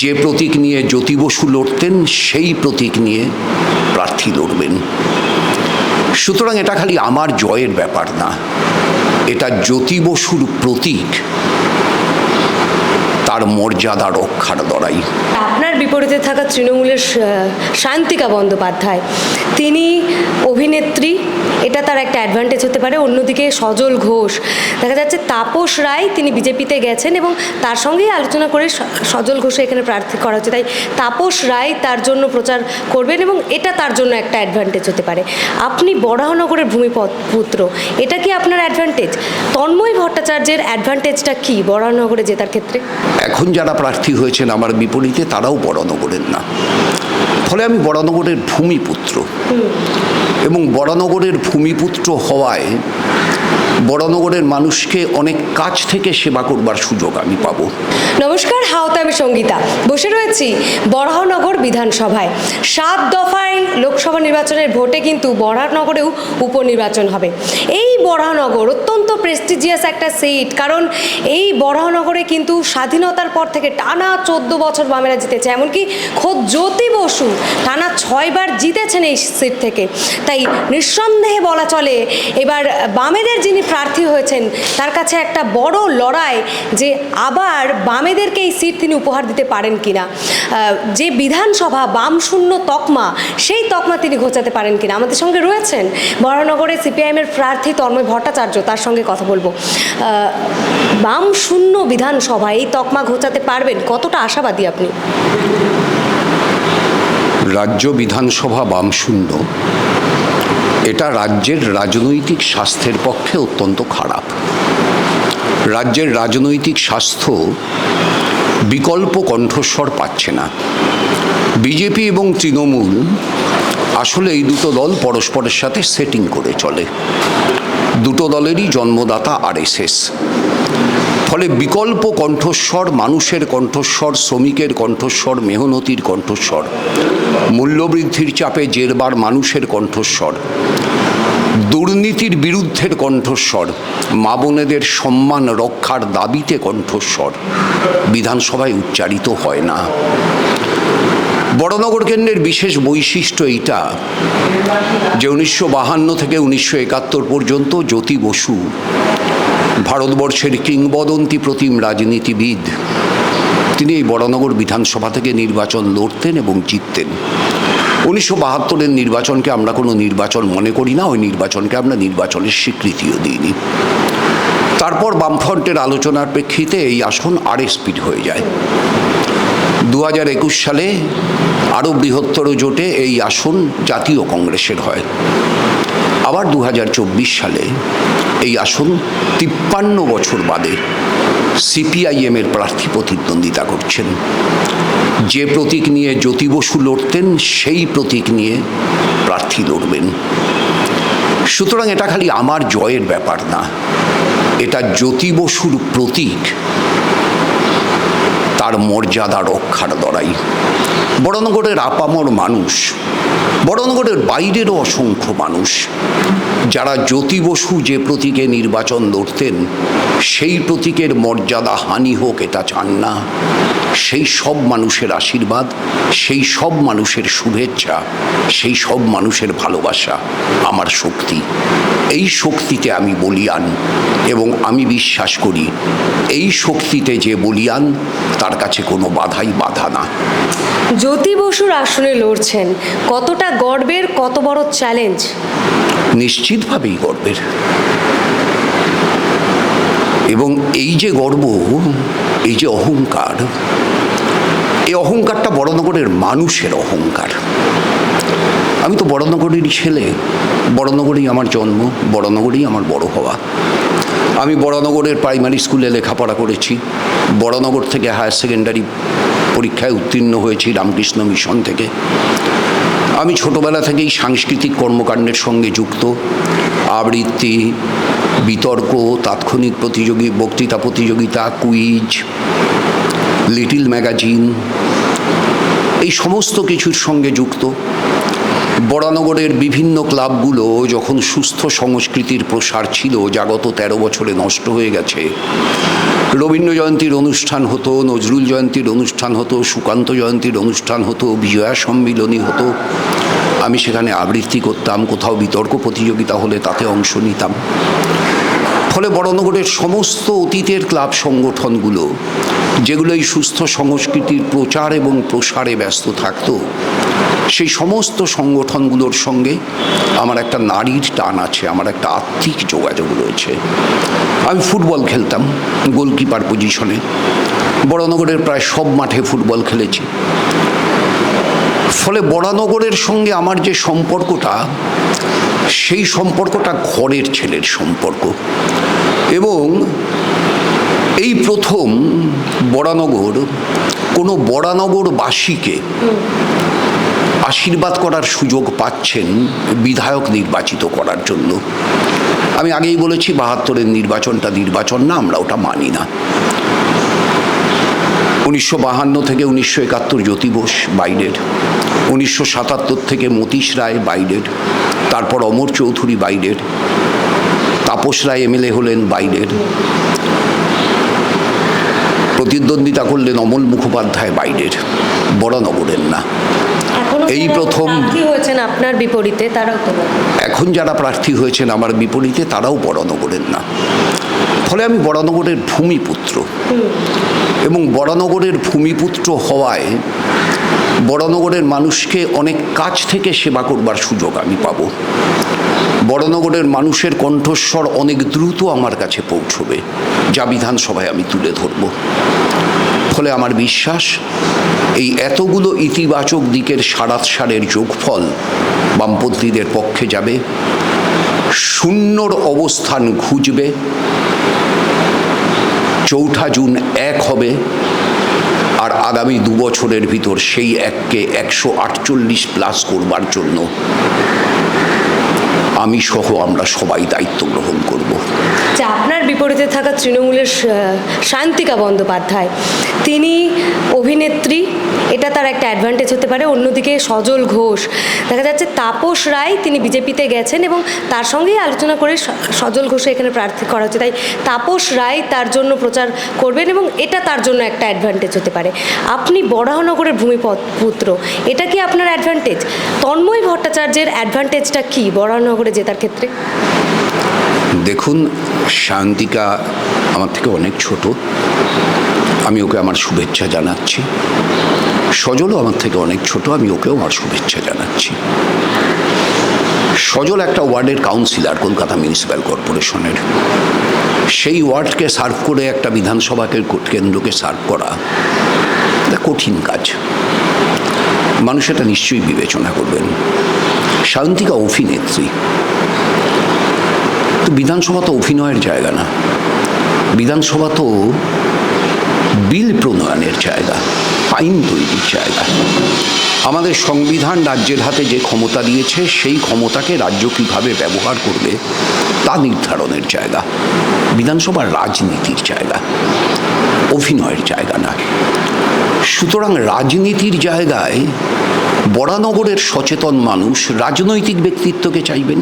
যে প্রতীক নিয়ে জ্যোতি বসু লড়তেন সেই প্রতীক নিয়ে প্রার্থী লড়বেন। সুতরাং এটা খালি আমার জয়ের ব্যাপার না, এটা জ্যোতি বসুর প্রতীক, তার মর্যাদা রক্ষার লড়াই। আপনার বিপরীতে থাকা তৃণমূলের শান্তিকা বন্দ্যোপাধ্যায়, তিনি অভিনেত্রী, এটা তার একটা অ্যাডভান্টেজ হতে পারে। অন্যদিকে সজল ঘোষ, দেখা যাচ্ছে তাপস রায় তিনি বিজেপিতে গেছেন এবং তার সঙ্গেই আলোচনা করে সজল ঘোষে এখানে প্রার্থী করা হচ্ছে, তাই তাপস রায় তার জন্য প্রচার করবেন এবং এটা তার জন্য একটা অ্যাডভান্টেজ হতে পারে। আপনি বরাহনগরের ভূমিপুত্র, এটা কি আপনার অ্যাডভান্টেজ? তন্ময় ভট্টাচার্যের অ্যাডভান্টেজটা কি বরাহনগরে জেতার ক্ষেত্রে? এখন যারা প্রার্থী হয়েছেন আমার বিপরীতে তারাও বরাহনগরের না, ফলে আমি বরাহনগরের ভূমিপুত্র এবং বরাহনগরের ভূমিপুত্র হওয়ায় বরাহনগরের মানুষকে অনেক কাছ থেকে সেবা করবার সুযোগ আমি পাবো। নমস্কার, হাওতে আমি সঙ্গীতা, বসে রয়েছি বরাহনগর বিধানসভায়। 7 দফায় লোকসভা নির্বাচনের ভোটে কিন্তু বরাহনগরেও উপনির্বাচন হবে। এই বরাহনগর অত্যন্ত প্রেস্টিজিয়াস একটা সিট, কারণ এই বরাহনগরে কিন্তু স্বাধীনতার পর থেকে টানা 14 বছর বামেরা জিতেছে, এমনকি খোদ জ্যোতি বসু টানা 6 বার জিতেছেন এই সিট থেকে। তাই নিঃসন্দেহে বলা চলে এবার বামেদের যিনি প্রার্থী হয়েছেন তার কাছে একটা বড় লড়াই যে আবার বামেদেরকে এই সিট তিনি উপহার দিতে পারেন কিনা, যে বিধানসভা বামশূন্য তকমা, সেই তকমা তিনি ঘোচাতে পারেন কিনা। আমাদের সঙ্গে রয়েছেন বরাহনগরে সিপিআইএমের প্রার্থী তন্ময় ভট্টাচার্য, তার সঙ্গে কথা বলবো। বামশূন্য বিধানসভা এই তকমা ঘোচাতে পারবেন, কতটা আশাবাদী আপনি? রাজ্য বিধানসভা বামশূন্য, এটা রাজ্যের রাজনৈতিক স্বাস্থ্যের পক্ষে অত্যন্ত খারাপ। রাজ্যের রাজনৈতিক স্বাস্থ্য বিকল্প কণ্ঠস্বর পাচ্ছে না। বিজেপি এবং তৃণমূল আসলে এই দুটো দল পরস্পরের সাথে সেটিং করে চলে। দুটো দলেরই জন্মদাতা আরএসএস। ফলে বিকল্প কণ্ঠস্বর, মানুষের কণ্ঠস্বর, শ্রমিকের কণ্ঠস্বর, মেহনতির কণ্ঠস্বর, মূল্যবৃদ্ধির চাপে জেরবার মানুষের কণ্ঠস্বর, দুর্নীতির বিরুদ্ধের কণ্ঠস্বর, মা বোনেদের সম্মান রক্ষার দাবিতে কণ্ঠস্বর বিধানসভায় উচ্চারিত হয় না। বরাহনগর কেন্দ্রের বিশেষ বৈশিষ্ট্য এইটা যে 1952 থেকে 1971 পর্যন্ত জ্যোতি বসু ভারতবর্ষের কিংবদন্তি প্রতিম রাজনীতিবিদ, তিনি এই বরাহনগর বিধানসভা থেকে নির্বাচন লড়তেন এবং জিততেন। 1972-এর নির্বাচনকে আমরা কোনো নির্বাচন মনে করি না, ওই নির্বাচনকে আমরা নির্বাচনের স্বীকৃতিও দিইনি। তারপর বামফ্রন্টের আলোচনার প্রেক্ষিতে এই আসন আরএসপির হয়ে যায়। 2021 সালে আরও বৃহত্তর জোটে এই আসন জাতীয় কংগ্রেসের হয়। আবার 2024 সালে এই আসন 53 বছর বাদে সিপিআইএমের প্রার্থী প্রতিদ্বন্দ্বিতা করছেন। যে প্রতীক নিয়ে জ্যোতি বসু লড়তেন সেই প্রতীক নিয়ে প্রার্থী লড়বেন। সুতরাং এটা খালি আমার জয়ের ব্যাপার না, এটা জ্যোতি বসুর প্রতীক, তার মর্যাদা রক্ষার লড়াই। বরাহনগরের আপামর মানুষ, বরাহনগরের বাইরেরও অসংখ্য মানুষ যারা জ্যোতি বসু যে প্রতীকে নির্বাচন লড়তেন সেই প্রতীকের মর্যাদা হানি হোক এটা চান না। সেই সব মানুষের আশীর্বাদ, সেই সব মানুষের শুভেচ্ছা, সেই সব মানুষের ভালোবাসা আমার শক্তি। এই শক্তিতে আমি বলীয়ান এবং আমি বিশ্বাস করি এই শক্তিতে যে বলীয়ান তার কাছে কোনো বাধাই বাধা না। জ্যোতি বসুর আসনে লড়ছেন, কতটা গর্বের, কত বড় চ্যালেঞ্জ? নিশ্চিতভাবেই গর্বের। এবং এই যে গর্ব, এই যে অহংকার, এই অহংকারটা বরাহনগরের মানুষের অহংকার। আমি তো বরাহনগরেরই ছেলে, বরাহনগরেই আমার জন্ম, বরাহনগরেই আমার বড় হওয়া। আমি বরাহনগরের প্রাইমারি স্কুলে লেখাপড়া করেছি, বরাহনগর থেকে হায়ার সেকেন্ডারি পরীক্ষায় উত্তীর্ণ হয়েছি রামকৃষ্ণ মিশন থেকে। আমি ছোটবেলা থেকেই সাংস্কৃতিক কর্মকাণ্ডের সঙ্গে যুক্ত। আবৃত্তি, বিতর্ক, তাৎক্ষণিক বক্তৃতা প্রতিযোগিতা, কুইজ, লিটল ম্যাগাজিন, এই সমস্ত কিছুর সঙ্গে যুক্ত। বরাহনগরের বিভিন্ন ক্লাবগুলো যখন সুস্থ সংস্কৃতির প্রসার ছিল, যা গত 13 বছরে নষ্ট হয়ে গেছে, রবীন্দ্র জয়ন্তীর অনুষ্ঠান হতো, নজরুল জয়ন্তীর অনুষ্ঠান হতো, সুকান্ত জয়ন্তীর অনুষ্ঠান হতো, বিজয়া সম্মিলনী হতো। আমি সেখানে আবৃত্তি করতাম, কোথাও বিতর্ক প্রতিযোগিতা হলে তাতে অংশ নিতাম। ফলে বরানগরের সমস্ত অতীতের ক্লাব সংগঠনগুলো, যেগুলো এই সুস্থ সংস্কৃতির প্রচার এবং প্রসারে ব্যস্ত থাকতো, সেই সমস্ত সংগঠনগুলোর সঙ্গে আমার একটা নারীর টান আছে, আমার একটা আত্মিক যোগাযোগ রয়েছে। আমি ফুটবল খেলতাম গোলকিপার পজিশনে, বরানগরের প্রায় সব মাঠে ফুটবল খেলেছি। ফলে বরানগরের সঙ্গে আমার যে সম্পর্কটা, সেই সম্পর্কটা ঘরের ছেলের সম্পর্ক। এবং এই প্রথম বরানগর কোনো বরানগরবাসীকে আশীর্বাদ করার সুযোগ পাচ্ছেন বিধায়ক নির্বাচিত করার জন্য। আমি আগেই বলেছি ৭২-এর নির্বাচনটা নির্বাচন না, আমরা ওটা মানি না। ১৯৫২ থেকে ১৯৭১ জ্যোতি বোস বাইরের, ১৯৭৭ থেকে মতীশ রায় বাইরের, তারপর অমর চৌধুরী বাইরের, তাপস রায় এমএলএ হলেন বাইরের, প্রতিদ্বন্দ্বিতা করলেন অমল মুখোপাধ্যায় বাইরের, বরানগরের না। এই প্রথম হয়েছেন আপনার বিপরীতে, তারাও তো এখন যারা প্রার্থী হয়েছেন আমার বিপরীতে তারাও বরানগরের না। ফলে আমি বরানগরের ভূমিপুত্র, এবং বরানগরের ভূমিপুত্র হওয়ায় বরানগরের মানুষকে অনেক কাছ থেকে সেবা করবার সুযোগ আমি পাব। বরানগরের মানুষের কণ্ঠস্বর অনেক দ্রুত আমার কাছে পৌঁছবে, যা বিধানসভায় আমি তুলে ধরব। ফলে আমার বিশ্বাস এই এতগুলো ইতিবাচক দিকের সারাৎসারের যোগফল বামপন্থীদের পক্ষে যাবে, শূন্যর অবস্থান ঘুচবে, ৪ঠা জুন ১ হবে, আর আগামী ২ বছরের ভিতর সেই ১কে ১৪৮+ করবার জন্য আমি সহ আমরা সবাই দায়িত্ব গ্রহণ করব। আপনার বিপরীতে থাকা তৃণমূলের শান্তিকা বন্দ্যোপাধ্যায়, তিনি অভিনেত্রী, এটা তার একটা অ্যাডভান্টেজ হতে পারে। অন্যদিকে সজল ঘোষ, দেখা যাচ্ছে তাপস রায় তিনি বিজেপিতে গেছেন এবং তার সঙ্গেই আলোচনা করে সজল ঘোষে এখানে প্রার্থী করা হচ্ছে, তাই তাপস রায় তার জন্য প্রচার করবেন এবং এটা তার জন্য একটা অ্যাডভান্টেজ হতে পারে। আপনি বরাহনগরের ভূমিপুত্র, এটা কি আপনার অ্যাডভান্টেজ? তন্ময় ভট্টাচার্যের অ্যাডভান্টেজটা কি বরাহনগরে জেতার ক্ষেত্রে? দেখুন, শান্তিকা আমার থেকে অনেক ছোট, আমি ওকে আমার শুভেচ্ছা জানাচ্ছি। সজলও আমার থেকে অনেক ছোট, আমি ওকেও আমার শুভেচ্ছা জানাচ্ছি। সজল একটা ওয়ার্ডের কাউন্সিলর কলকাতা মিউনিসিপ্যাল কর্পোরেশনের। সেই ওয়ার্ডকে সার্ভ করে একটা বিধানসভাকে কেন্দ্রকে সার্ভ করা এটা কঠিন কাজ, মানুষ এটা নিশ্চয়ই বিবেচনা করবেন। শান্তিকা অভিনেত্রী, তো বিধানসভা তো অভিনয়ের জায়গা না, বিধানসভা তো বিল প্রণয়নের জায়গা, আইন তৈরির জায়গা। আমাদের সংবিধান রাজ্যের হাতে যে ক্ষমতা দিয়েছে, সেই ক্ষমতাকে রাজ্য কীভাবে ব্যবহার করবে তা নির্ধারণের জায়গা। বিধানসভা রাজনীতির জায়গা, অভিনয়ের জায়গা না। সুতরাং রাজনীতির জায়গায় বরানগরের সচেতন মানুষ রাজনৈতিক ব্যক্তিত্বকে চাইবেন,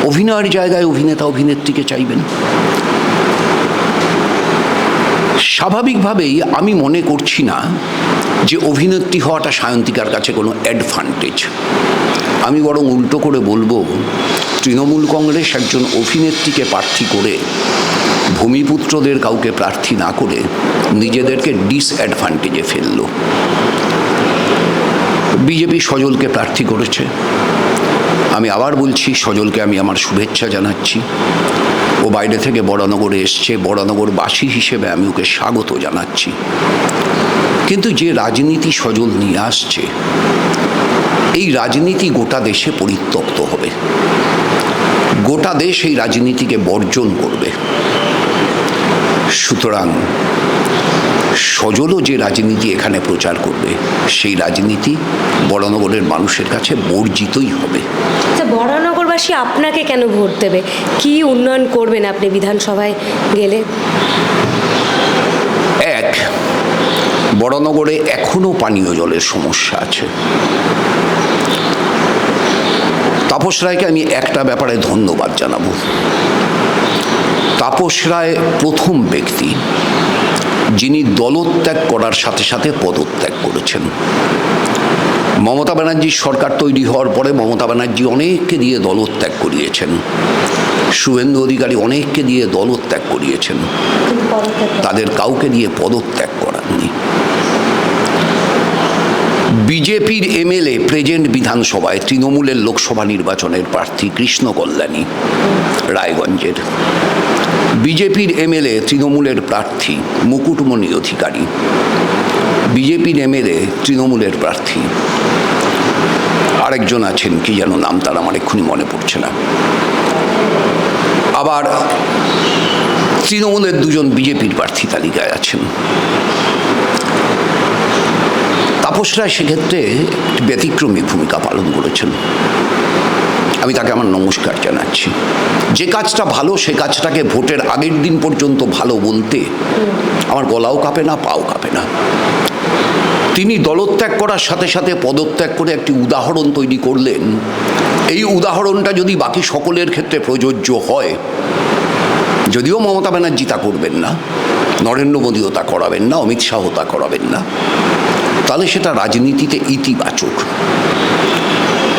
অভিনয়ের জায়গায় অভিনেতা অভিনেত্রীকে চাইবেন। স্বাভাবিকভাবেই আমি মনে করছি না যে অভিনেত্রী হওয়াটা সায়ন্তিকার কাছে কোনো অ্যাডভান্টেজ। আমি বরং উল্টো করে বলবো, তৃণমূল কংগ্রেস একজন অভিনেত্রীকে প্রার্থী করে ভূমিপুত্রদের কাউকে প্রার্থী না করে নিজেদেরকে ডিসঅ্যাডভান্টেজে ফেলল। বিজেপি সজলকে প্রার্থী করেছে, আমি আবার বলছি সজলকে আমি আমার শুভেচ্ছা জানাচ্ছি। ও বাইরে থেকে বরানগরে এসছে, বরানগরবাসী হিসেবে আমি ওকে স্বাগত জানাচ্ছি। কিন্তু যে রাজনীতি সজল নিয়ে আসছে, এই রাজনীতি গোটা দেশে পরিত্যক্ত হবে, গোটা দেশ এই রাজনীতিকে বর্জন করবে। সুতরাং সজলও যে রাজনীতি এখানে প্রচার করবে, সেই রাজনীতি বরানগরের মানুষের কাছে বর্জিতই হবে। বরানগরবাসী আপনাকে কেন ভোট দেবে? কি উন্নয়ন করবেন আপনি বিধানসভায় গেলে? এক, বরানগরে এখনো পানীয় জলের সমস্যা আছে। তাপস রায়কে আমি একটা ব্যাপারে ধন্যবাদ জানাবো। তাপস রায় প্রথম ব্যক্তি যিনি দলত্যাগ করার সাথে সাথে পদত্যাগ করেছেন। মমতা ব্যানার্জির সরকার তৈরি হওয়ার পরে মমতা ব্যানার্জি অনেককে দিয়ে দলত্যাগ করিয়েছেন, শুভেন্দু অধিকারী অনেককে দিয়ে দলত্যাগ করিয়েছেন, তাদের কাউকে দিয়ে পদত্যাগ করাননি। বিজেপির এমএলএ প্রেজেন্ট বিধানসভায় তৃণমূলের লোকসভা নির্বাচনের প্রার্থী কৃষ্ণ কল্যাণী রায়গঞ্জের, বিজেপির এমএলএ তৃণমূলের প্রার্থী মুকুটমণি অধিকারী, বিজেপির এমএলএ তৃণমূলের প্রার্থী আরেকজন আছেন, কি যেন নাম তার আমার এক্ষুনি মনে পড়ছে না, আবার তৃণমূলের দুজন বিজেপির প্রার্থী তালিকায় আছেন। তাপস রায় সেক্ষেত্রে ব্যতিক্রমী ভূমিকা পালন করেছেন, আমি তাকে আমার নমস্কার জানাচ্ছি। যে কাজটা ভালো সে কাজটাকে ভোটের আগের দিন পর্যন্ত ভালো বলতে আমার গলাও কাঁপে না, পাও কাঁপে না। তিনি দলত্যাগ করার সাথে সাথে পদত্যাগ করে একটি উদাহরণ তৈরি করলেন। এই উদাহরণটা যদি বাকি সকলের ক্ষেত্রে প্রযোজ্য হয়, যদিও মমতা ব্যানার্জি তা করবেন না, নরেন্দ্র মোদীও তা করাবেন না, অমিত শাহ তা করাবেন না, তাহলে সেটা রাজনীতিতে ইতিবাচক।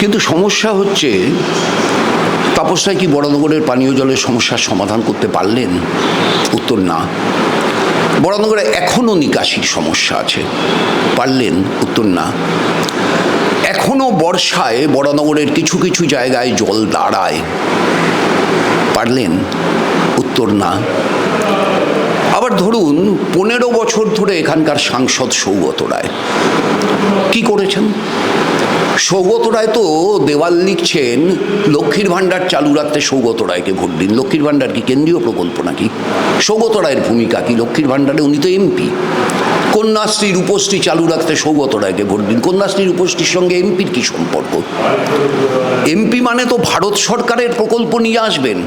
কিন্তু সমস্যা হচ্ছে, তাপস রায় কি বরানগরের পানীয় জলের সমস্যার সমাধান করতে পারলেন? উত্তর না। বরানগরে এখনও নিকাশির সমস্যা আছে, পারলেন? উত্তর না। এখনও বর্ষায় বরানগরের কিছু কিছু জায়গায় জল দাঁড়ায়, পারলেন? উত্তর না। আবার ধরুন 15 বছর ধরে এখানকার সাংসদ সৌগত রায় কি করেছেন? সৌগত রায় তো দেওয়াল লিখছেন লক্ষ্মীর ভাণ্ডার চালু রাখতে সৌগত রায়কে ভোট দিন। লক্ষ্মীর ভাণ্ডার কি কেন্দ্রীয় প্রকল্প নাকি? সৌগত রায়ের ভূমিকা কি লক্ষ্মীর ভাণ্ডারে? উনি তো এমপি। কন্যাশ্রী রূপশ্রী চালু রাখতে সৌগত রায়কে ভোট দিন। কন্যাশ্রী রূপশ্রীর সঙ্গে এমপির কি সম্পর্ক? এমপি মানে তো ভারত সরকারের প্রকল্প নিয়ে আসবেন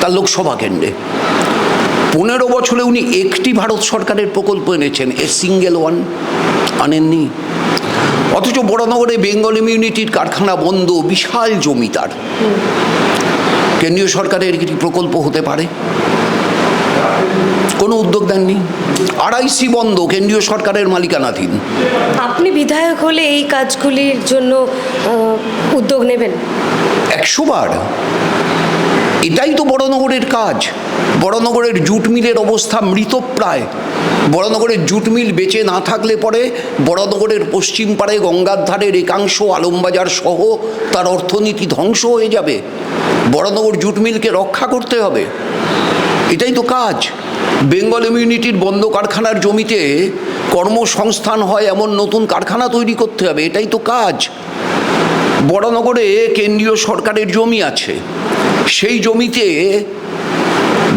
তার লোকসভা কেন্দ্রে। 15 বছরে উনি একটি ভারত সরকারের প্রকল্প এনেছেন, এ সিঙ্গেল ওয়ান আনেননি। অথচ বরানগরে বেঙ্গল ইমিউনিটির কারখানা বন্ধ, বিশাল জমি তার। কেন্দ্রীয় সরকারের কি প্রকল্প হতে পারে? কোনো উদ্যোগ দেননি। আরআইসি বন্ধ, কেন্দ্রীয় সরকারের মালিকানাধীন। আপনি বিধায়ক হলে এই কাজগুলির জন্য উদ্যোগ নেবেন? 100 বার। এটাই তো বরানগরের কাজ। বরানগরের জুট মিলের অবস্থা মৃতপ্রায়। বরানগরের জুট মিল বেঁচে না থাকলে পরে বরানগরের পশ্চিম পাড়ে গঙ্গার ধারের একাংশ, আলমবাজার সহ তার অর্থনীতি ধ্বংস হয়ে যাবে। বরানগর জুট মিলকে রক্ষা করতে হবে, এটাই তো কাজ। বেঙ্গল ইমিউনিটির বন্ধ কারখানার জমিতে কর্মসংস্থান হয় এমন নতুন কারখানা তৈরি করতে হবে, এটাই তো কাজ। বরানগরে কেন্দ্রীয় সরকারের জমি আছে, সেই জমিতে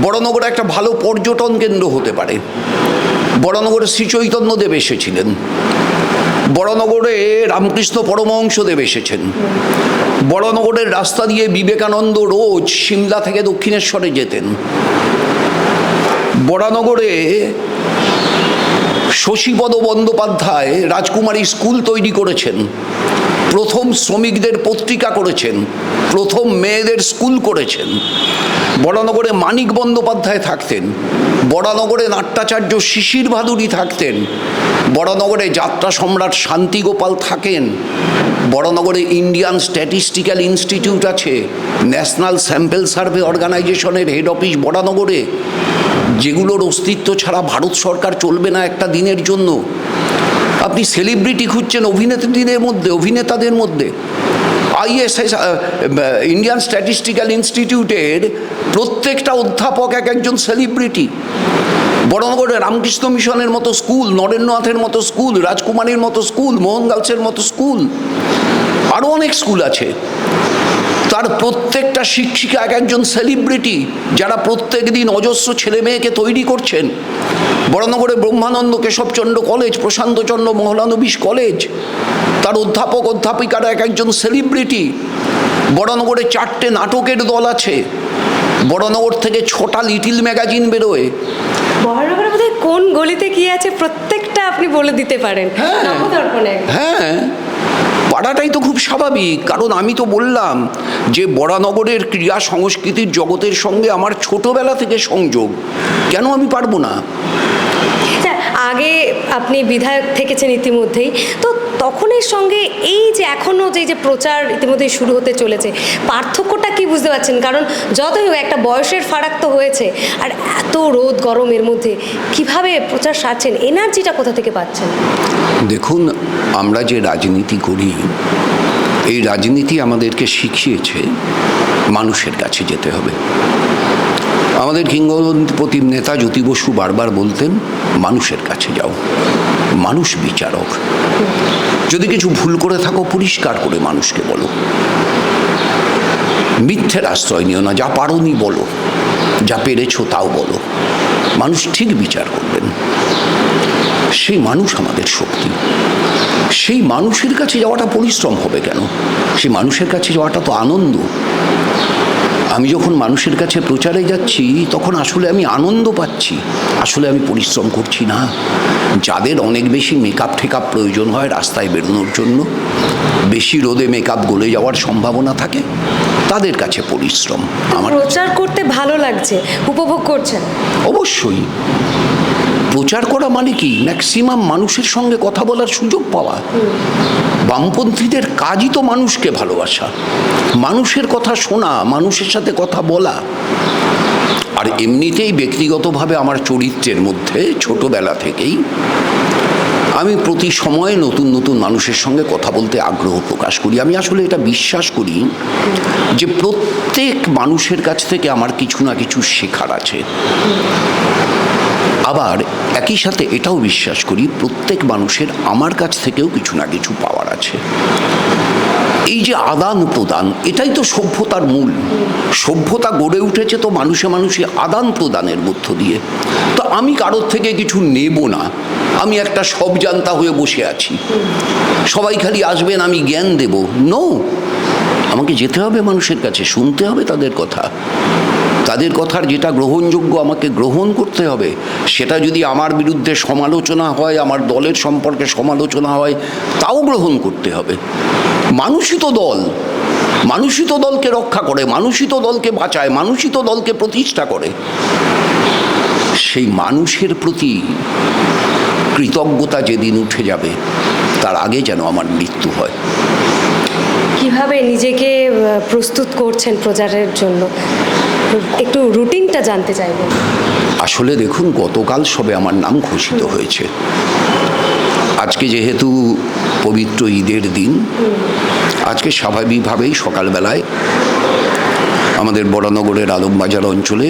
বরানগরে একটা ভালো পর্যটন কেন্দ্র হতে পারে। বরানগরে শ্রী চৈতন্যদেব এসেছিলেন, বরানগরে রামকৃষ্ণ পরমহংসদেব এসেছেন, বরানগরের রাস্তা দিয়ে বিবেকানন্দ রোজ সিমলা থেকে দক্ষিণেশ্বরে যেতেন। বরানগরে শশীপদ বন্দ্যোপাধ্যায় রাজকুমারী স্কুল তৈরি করেছেন, প্রথম শ্রমিকদের পত্রিকা করেছেন, প্রথম মেয়েদের স্কুল করেছেন। বরানগরে মানিক বন্দ্যোপাধ্যায় থাকতেন, বরানগরে নাট্যাচার্য শিশির ভাদুরী থাকতেন, বরানগরে যাত্রা সম্রাট শান্তিগোপাল থাকেন, বরানগরে ইন্ডিয়ান স্ট্যাটিস্টিক্যাল ইনস্টিটিউট আছে, ন্যাশনাল স্যাম্পল সার্ভে অর্গানাইজেশনের হেড অফিস বরানগরে, যেগুলোর অস্তিত্ব ছাড়া ভারত সরকার চলবে না একটা দিনের জন্য। আপনি সেলিব্রিটি খুঁজছেন অভিনেতাদের মধ্যে। আইএসএস ইন্ডিয়ান স্ট্যাটিস্টিক্যাল ইনস্টিটিউটের প্রত্যেকটা অধ্যাপক এক একজন সেলিব্রিটি। বরানগরে রামকৃষ্ণ মিশনের মতো স্কুল, নরেন্দ্রনাথের মতো স্কুল, রাজকুমারীর মতো স্কুল, মোহন গার্লসের মতো স্কুল, আরও অনেক স্কুল আছে। তার প্রত্যেকটা শিক্ষিকা এক একজন সেলিব্রিটি, যারা প্রত্যেক দিন অজস্র ছেলে মেয়েকে তৈরি করছেন। বরানগরে ব্রহ্মানন্দ কেশবচন্দ্র কলেজ, প্রশান্তচন্দ্র মহলানবিশ কলেজ, তার অধ্যাপক অধ্যাপিকারা এক একজন সেলিব্রিটি। বরানগরে 4টে নাটকের দল আছে, বরানগর থেকে 6টা লিটিল ম্যাগাজিন বেরোয়। বরানগরের মধ্যে কোন গলিতে কি আছে প্রত্যেকটা আপনি বলে দিতে পারেন হ্যাঁ। নবদর্পণে। হ্যাঁ, পাড়াটাই তো খুব স্বাভাবিক, কারণ আমি তো বললাম যে বরানগরের ক্রীড়া সংস্কৃতির জগতের সঙ্গে আমার ছোটবেলা থেকে সংযোগ, কেন আমি পারবো না? আচ্ছা, আগে আপনি বিধায়ক থেকেছেন ইতিমধ্যেই, তো তখনের সঙ্গে এই যে এখনও যে প্রচার ইতিমধ্যেই শুরু হতে চলেছে, পার্থক্যটা কি বুঝতে পারছেন? কারণ যতই হোক একটা বয়সের ফারাক তো হয়েছে, আর এত রোদ গরমের মধ্যে কিভাবে প্রচার সারছেন, এনার্জিটা কোথা থেকে পাচ্ছেন? দেখুন, আমরা যে রাজনীতি করি, এই রাজনীতি আমাদেরকে শিখিয়েছে মানুষের কাছে যেতে হবে। আমাদের কিংবদন্তি নেতা জ্যোতি বসু বারবার বলতেন, মানুষের কাছে যাও, মানুষ বিচারক। যদি কিছু ভুল করে থাকো পরিষ্কার করে মানুষকে বলো, মিথ্যের আশ্রয় নিও না, যা পারোনি বলো, যা পেরেছো তাও বলো, মানুষ ঠিক বিচার করবেন। সেই মানুষ আমাদের শক্তি। সেই মানুষের কাছে যাওয়াটা পরিশ্রম হবে কেন? সেই মানুষের কাছে যাওয়াটা তো আনন্দ। আমি যখন মানুষের কাছে প্রচারে যাচ্ছি তখন আসলে আমি আনন্দ পাচ্ছি, আসলে আমি পরিশ্রম করছি না। যাদের অনেক বেশি মেকআপ ঠেকআপ প্রয়োজন হয় রাস্তায় বেরোনোর জন্য, বেশি রোদে মেকআপ গলে যাওয়ার সম্ভাবনা থাকে, তাদের কাছে পরিশ্রম। আমার প্রচার করতে ভালো লাগছে, উপভোগ করছেন? অবশ্যই। প্রচার করা মানে কি? ম্যাক্সিমাম মানুষের সঙ্গে কথা বলার সুযোগ পাওয়া। বামপন্থীদের কাজই তো মানুষকে ভালোবাসা, মানুষের কথা শোনা, মানুষের সাথে কথা বলা। আর এমনিতেই ব্যক্তিগতভাবে আমার চরিত্রের মধ্যে ছোটবেলা থেকেই আমি প্রতি সময়ে নতুন নতুন মানুষের সঙ্গে কথা বলতে আগ্রহ প্রকাশ করি। আমি আসলে এটা বিশ্বাস করি যে প্রত্যেক মানুষের কাছ থেকে আমার কিছু না কিছু শেখার আছে। আবার একই সাথে এটাও বিশ্বাস করি প্রত্যেক মানুষের আমার কাছ থেকেও কিছু না কিছু পাওয়ার আছে। এই যে আদান প্রদান, এটাই তো সভ্যতার মূল। সভ্যতা গড়ে উঠেছে তো মানুষে মানুষে আদান প্রদানের মধ্য দিয়ে। তো আমি কারোর থেকে কিছু নেব না, আমি একটা সব জানতা হয়ে বসে আছি, সবাই খালি আসবেন আমি জ্ঞান দেব। নো, আমাকে যেতে হবে মানুষের কাছে, শুনতে হবে তাদের কথা, তাদের কথার যেটা গ্রহণযোগ্য আমাকে গ্রহণ করতে হবে। সেটা যদি আমার বিরুদ্ধে সমালোচনা হয়, আমার দলের সম্পর্কে সমালোচনা হয়, তাও গ্রহণ করতে হবে। মানুষই তো দল, মানুষই তো দলকে রক্ষা করে, মানুষই তো দলকে বাঁচায়, মানুষই তো দলকে প্রতিষ্ঠা করে। সেই মানুষের প্রতি কৃতজ্ঞতা যেদিন উঠে যাবে, তার আগে যেন আমার মৃত্যু হয়। কিভাবে নিজেকে প্রস্তুত করছেন প্রচারের জন্য, একটু রুটিনটা জানতে চাইব। আসলে দেখুন, গতকাল সবে আমার নাম ঘোষিত হয়েছে। আজকে যেহেতু পবিত্র ঈদের দিন, আজকে স্বাভাবিকভাবেই সকালবেলায় আমাদের বরানগরের আলমবাজার অঞ্চলে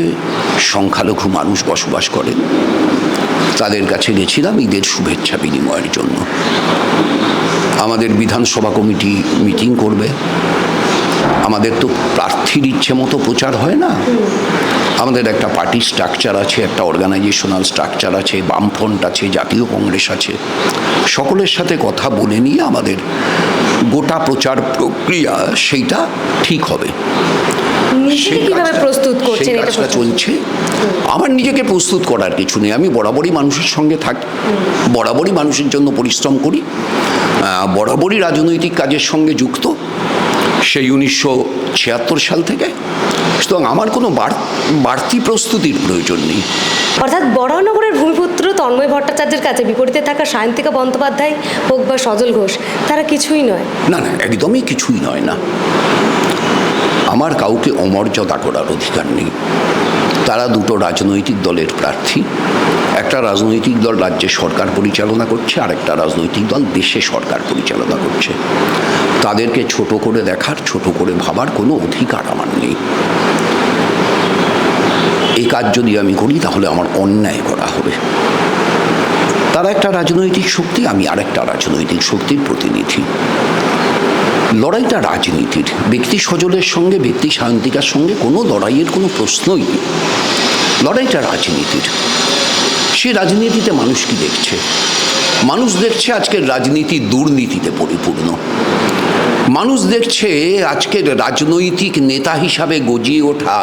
সংখ্যালঘু মানুষ বসবাস করেন, তাদের কাছে গেছিলাম ঈদের শুভেচ্ছা বিনিময়ের জন্য। আমাদের বিধানসভা কমিটি মিটিং করবে। আমাদের তো প্রার্থীর ইচ্ছে মতো প্রচার হয় না, আমাদের একটা পার্টি স্ট্রাকচার আছে, একটা অর্গানাইজেশনাল স্ট্রাকচার আছে, বামফ্রন্ট আছে, জাতীয় কংগ্রেস আছে। সকলের সাথে কথা বলে নিয়ে আমাদের গোটা প্রচার প্রক্রিয়া সেইটা ঠিক হবে। নিজেকে কিভাবে প্রস্তুত করছেন, সেই কাজটা চলছে। আমার নিজেকে প্রস্তুত করার কিছু নেই, আমি বরাবরই মানুষের সঙ্গে থাকি, বরাবরই মানুষের জন্য পরিশ্রম করি, বরাবরই রাজনৈতিক কাজের সঙ্গে যুক্ত, সেই 1976 সাল থেকে। সুতরাং আমার কোনো বাড়তি প্রস্তুতির প্রয়োজন নেই। অর্থাৎ বরানগরের ভূমিপুত্র তন্ময় ভট্টাচার্যের কাছে বিপরীতে থাকা সায়ন্তিকা বন্দ্যোপাধ্যায় হোক বা সজল ঘোষ, তারা কিছুই নয়। না না, একদমই কিছুই নয় না। আমার কাউকে অমর্যাদা করার অধিকার নেই। তারা দুটো রাজনৈতিক দলের প্রার্থী। একটা রাজনৈতিক দল রাজ্যে সরকার পরিচালনা করছে, আর একটা রাজনৈতিক দল দেশে সরকার পরিচালনা করছে। তাদেরকে ছোট করে দেখার, ছোট করে ভাবার কোনো অধিকার আমার নেই। এই কাজ যদি আমি করি তাহলে আমার অন্যায় করা হবে। তারা একটা রাজনৈতিক শক্তি, আমি আরেকটা রাজনৈতিক শক্তির প্রতিনিধি। লড়াইটা রাজনীতির। ব্যক্তি সজলের সঙ্গে, ব্যক্তি সায়ন্তিকার সঙ্গে কোনো লড়াইয়ের কোনো প্রশ্নই নেই। লড়াইটা রাজনীতির। সে রাজনীতিতে মানুষ কি দেখছে? মানুষ দেখছে আজকের রাজনীতি দুর্নীতিতে পরিপূর্ণ। মানুষ দেখছে আজকের রাজনৈতিক নেতা হিসাবে গজিয়ে ওঠা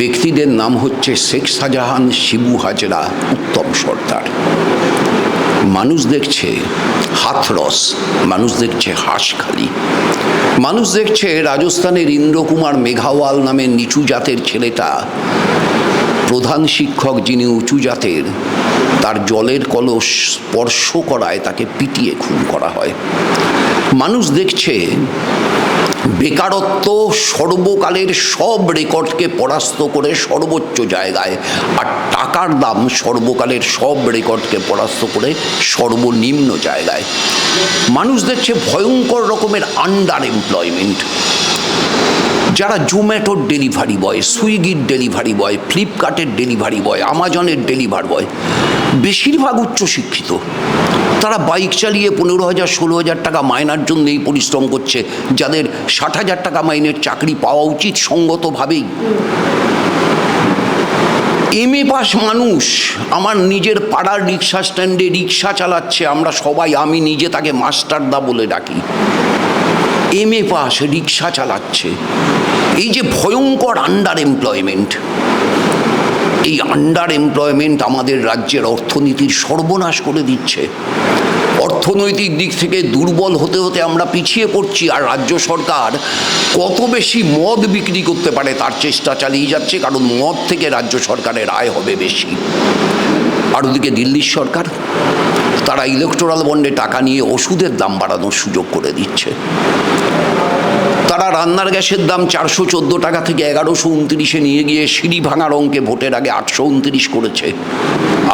ব্যক্তিদের নাম হচ্ছে শেখ শাহজাহান, শিবু হাজরা, উত্তম সর্দার। মানুষ দেখছে হাথরস, মানুষ দেখছে হাঁসখালি, মানুষ দেখছে রাজস্থানের ইন্দ্রকুমার মেঘাওয়াল নামের নিচু জাতের ছেলেটা, প্রধান শিক্ষক যিনি উঁচু জাতের, তার জলের কলস স্পর্শ করায় তাকে পিটিয়ে খুন করা হয়। মানুষ দেখছে বেকারত্ব সর্বকালের সব রেকর্ডকে পরাস্ত করে সর্বোচ্চ জায়গায়, আর টাকার দাম সর্বকালের সব রেকর্ডকে পরাস্ত করে সর্বনিম্ন জায়গায়। মানুষ দেখছে ভয়ঙ্কর রকমের আন্ডার এমপ্লয়মেন্ট। যারা জোম্যাটোর ডেলিভারি বয়, সুইগির ডেলিভারি বয়, ফ্লিপকার্টের ডেলিভারি বয়, আমাজনের ডেলিভারি বয়, বেশিরভাগ উচ্চশিক্ষিত। তারা বাইক চালিয়ে 15,000 16,000 টাকা মাইনার জন্য এই পরিশ্রম করছে, যাদের 60,000 টাকা মাইনের চাকরি পাওয়া উচিত সঙ্গতভাবেই। এমএ পাস মানুষ আমার নিজের পাড়ার রিক্সা স্ট্যান্ডে রিক্সা চালাচ্ছে, আমরা সবাই, আমি নিজে তাকে মাস্টারদা বলে ডাকি। এমএ পাস রিক্সা চালাচ্ছে। এই যে ভয়ঙ্কর আন্ডার এমপ্লয়মেন্ট, এই আন্ডার এমপ্লয়মেন্ট আমাদের রাজ্যের অর্থনীতির সর্বনাশ করে দিচ্ছে। অর্থনৈতিক দিক থেকে দুর্বল হতে হতে আমরা পিছিয়ে পড়ছি, আর রাজ্য সরকার কত বেশি মদ বিক্রি করতে পারে তার চেষ্টা চালিয়ে যাচ্ছে, কারণ মদ থেকে রাজ্য সরকারের আয় হবে বেশি। আর ওদিকে দিল্লির সরকার, তারা ইলেকটোরাল বন্ডে টাকা নিয়ে ওষুধের দাম বাড়ানোর সুযোগ করে দিচ্ছে। তারা রান্নার গ্যাসের দাম 414 টাকা থেকে 1129-এ নিয়ে গিয়ে সিঁড়ি ভাঙার অঙ্কে ভোটের আগে 829 করেছে।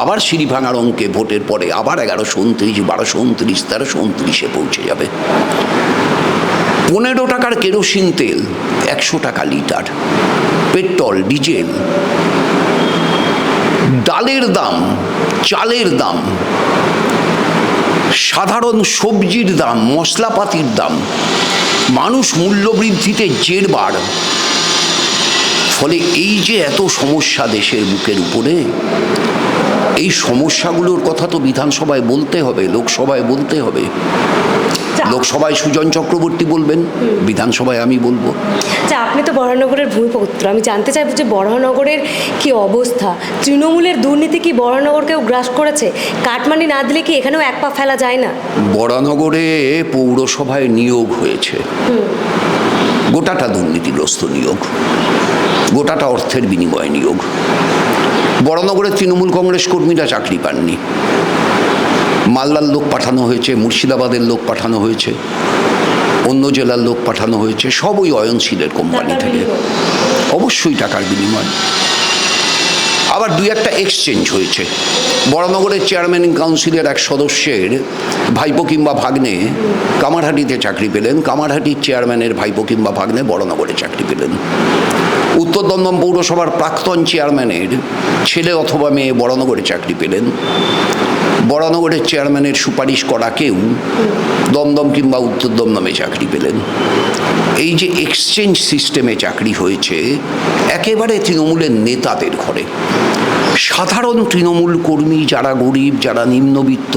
আবার সিঁড়ি ভাঙার অঙ্কে ভোটের পরে আবার 1129, 1229, 1329-এ পৌঁছে যাবে। 15 টাকার কেরোসিন তেল 100 টাকা লিটার, পেট্রোল ডিজেল, ডালের দাম, চালের দাম, সাধারণ সবজির দাম, মশলাপাতির দাম, মানুষ মূল্যবৃদ্ধিতে জেরবার। ফলে এই যে এত সমস্যা দেশের বুকের উপরে, এই সমস্যাগুলোর কথা তো বিধানসভায় বলতে হবে, লোকসভায় বলতে হবে। লোকসভায় সুজন চক্রবর্তী বলবেন, বিধানসভায় আমি বলবো। আচ্ছা, আপনি তো বরাহনগরের ভূমিপুত্র, আমি জানতে চাইব যে বরাহনগরের কি অবস্থা? তৃণমূলের দুর্নীতি কি বরাহনগরকেও গ্রাস করেছে? কাটমানি না দিলে কি এখানেও এক পা ফেলা যায় না? বরাহনগরে পৌরসভায় নিয়োগ হয়েছে, গোটাটা দুর্নীতিগ্রস্ত নিয়োগ, গোটাটা অর্থের বিনিময়ে নিয়োগ। বরাহনগরের তৃণমূল কংগ্রেস কর্মীরা চাকরি পাননি। মালদার লোক পাঠানো হয়েছে, মুর্শিদাবাদের লোক পাঠানো হয়েছে, অন্য জেলার লোক পাঠানো হয়েছে, সব ওই অয়নশীলের কোম্পানি থেকে। অবশ্যই টাকার বিনিময়। আবার 2-1টা এক্সচেঞ্জ হয়েছে। বরাহনগরের চেয়ারম্যান কাউন্সিলের এক সদস্যের ভাইপো কিংবা ভাগ্নে কামারহাটিতে চাকরি পেলেন, কামারহাটির চেয়ারম্যানের ভাইপো কিংবা ভাগ্নে বরাহনগরে চাকরি পেলেন। উত্তর দমদম পৌরসভার প্রাক্তন চেয়ারম্যানের ছেলে অথবা মেয়ে বরাহনগরে চাকরি পেলেন। বরাহনগরের চেয়ারম্যানের সুপারিশ করা কেউ দমদম কিংবা উত্তর দমদমে চাকরি পেলেন। এই যে এক্সচেঞ্জ সিস্টেমে চাকরি হয়েছে একেবারে তৃণমূলের নেতাদের ঘরে। সাধারণ তৃণমূল কর্মী যারা গরিব, যারা নিম্নবিত্ত,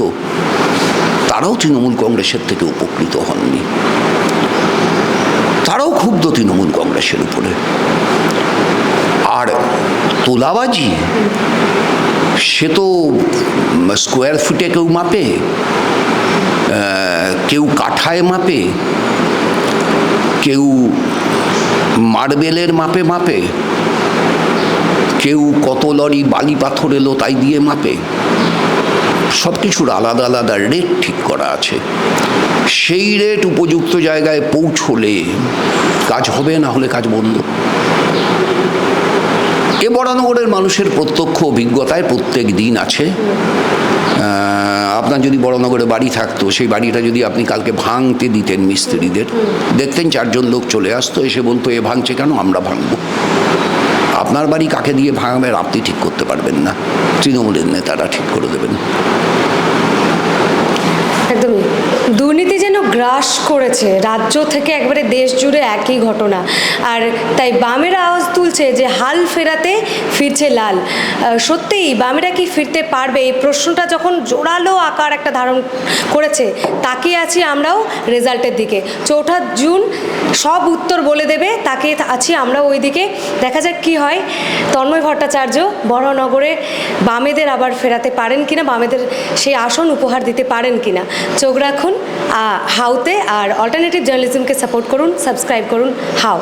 তারাও তৃণমূল কংগ্রেসের থেকে উপকৃত হননি। তারাও ক্ষুব্ধ তৃণমূল কংগ্রেসের উপরে। আর তোলাবাজি, সে তো স্কোয়ার ফুটে কেউ মাপে, কেউ কাঠায় মাপে, কেউ মার্বেলের মাপে মাপে, কেউ কত লরি বালি পাথর এলো তাই দিয়ে মাপে। সব কিছুর আলাদা আলাদা রেট ঠিক করা আছে। সেই রেট উপযুক্ত জায়গায় পৌঁছলে কাজ হবে, না হলে কাজ বন্ধ। এ বরাহনগরের মানুষের প্রত্যক্ষ অভিজ্ঞতায় প্রত্যেক দিন আছে। আপনার যদি বরাহনগরে বাড়ি থাকতো, সেই বাড়িটা যদি আপনি কালকে ভাঙতে দিতেন মিস্ত্রিদের, দেখতেন 4জন লোক চলে আসতো, এসে বলতো এ ভাঙছে কেন, আমরা ভাঙবো। আপনার বাড়ি কাকে দিয়ে ভাঙাবেন আপনি ঠিক করতে পারবেন না, তৃণমূলের নেতারা ঠিক করে দেবেন। একদমই। দুর্নীতি যেন গ্রাস করেছে রাজ্য থেকে একবারে দেশ জুড়ে একই ঘটনা। আর তাই বামেরা আওয়াজ তুলছে যে হাল ফেরাতে ফিরছে লাল। সত্যিই বামেরা কি ফিরতে পারবে, এই প্রশ্নটা যখন জোরালো আকার একটা ধারণ করেছে, তাকিয়ে আছি আমরাও রেজাল্টের দিকে। 4 জুন সব উত্তর বলে দেবে, তাকিয়ে আছি আমরাও ওই দিকে। দেখা যাক কি হয়। তন্ময় ভট্টাচার্য বরাহনগরে বামেদের আবার ফেরাতে পারেন কিনা, বামেদের সেই আসন উপহার দিতে পারেন কিনা, চোখ রাখুন হাউতে। আর অল্টারনেটিভ জার্নালিজমকে সাপোর্ট করুন, সাবস্ক্রাইব করুন হাউ।